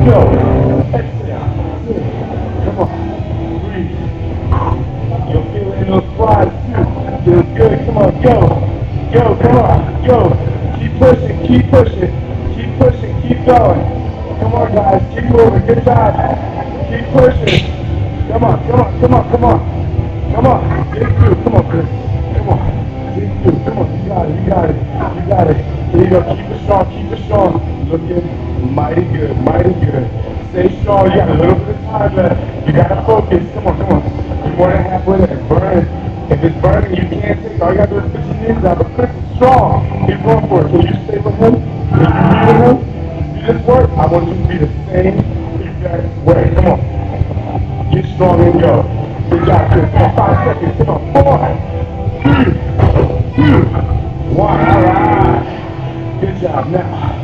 Go. Exhale. Come on. Breathe. You'll feel it in those quads too. Feels good. Come on. Go. Go. Come on. Go. Keep pushing. Keep pushing. Keep pushing. Keep going. Come on, guys. Keep moving. Good job. Keep pushing. Come on. Come on. Come on. Come on. Come on. Dig through. Come on, Chris. Come on. Dig through. Come on. You got it. You got it. You got it. There you go. Keep it strong. Keep it strong. Looking mighty good. Mighty good. Stay strong. You got a little bit of time left. You got to focus. Come on. Come on. You're more than halfway there. Burn. If it's burning, you can't take it. All you got to do is put your knees out. But Chris is strong. Keep going for it. Can you stay with him? Can you be with him? Do this work. I want you to be the same exact way. Come on. Get strong and go. Good job, Chris. Come on. 5 seconds. Come on. 4, 3, 2, 1. All right. Good job. Now.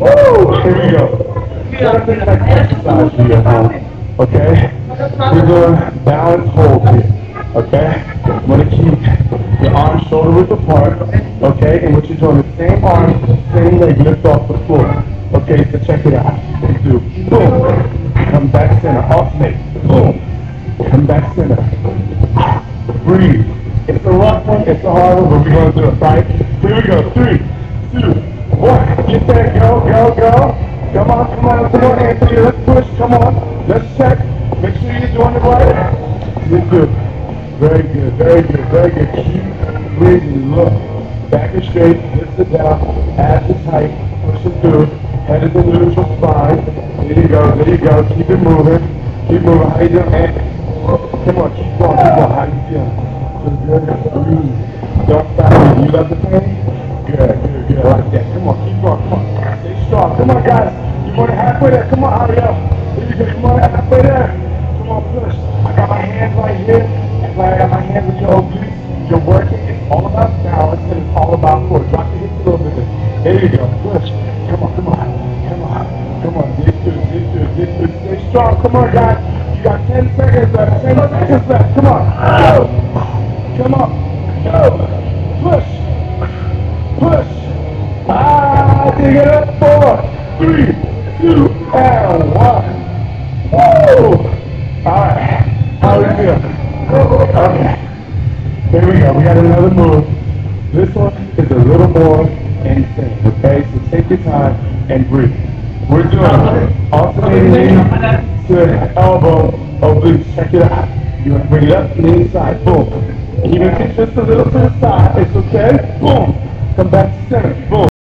Woo! Here we go. Something like exercise for your home. Okay? We're doing balance hold here. Okay? I'm going to keep your arms shoulder width apart. Okay? And what you're doing, the same arm, same leg, lift off the floor. Okay? So check it out. Do boom. Come back center. Alternate. Boom. Come back center. Breathe. It's a rough one. It's a hard one, but we're going to do it, right? Here we go. 3, 2, 1. Get there. Go, go, go. Come on, come on, come on, Anthony. Let's push. Come on. Let's check. Make sure you're doing it right. You're good. Very good, very good, very good. Keep breathing. Look. Back is straight. Lift it down. Abs are tight. Push it through. Head is in neutral spine. There you go. There you go. Keep it moving. Keep moving. How you doing, Anthony? Come on. Keep going. Keep going. How you feeling? Feel good? Breathe. Don't stop. You love the pain? Good, good, good. Like that. Come on. Keep going. Come on. Stay strong. Come on, guys. You're more than halfway there. Come on, Ariel. There you go. Come on, halfway there. Come on, push. I got my hands right here. It's like I got my hands with your obliques. You're working. It's all about balance and it's all about core. Drop your hips a little bit. There you go. Push. Come on, come on. Come on. Come on. This two. Stay strong. Come on, guys. You got 10 seconds left. 10 seconds left. Come on. Go. Come on. Go. Push. Push. Dig it up. 4, 3, 2, and 1. Woo! Alright. How do we feel? Okay. Here we go. We got another move. This one is a little more insane. Okay? So take your time and breathe. We're doing alternating knee to elbow obliques. Check it out. You want to bring it up and inside. Boom. And you can kick just a little to the side. It's okay. Boom. Come back to center. Boom.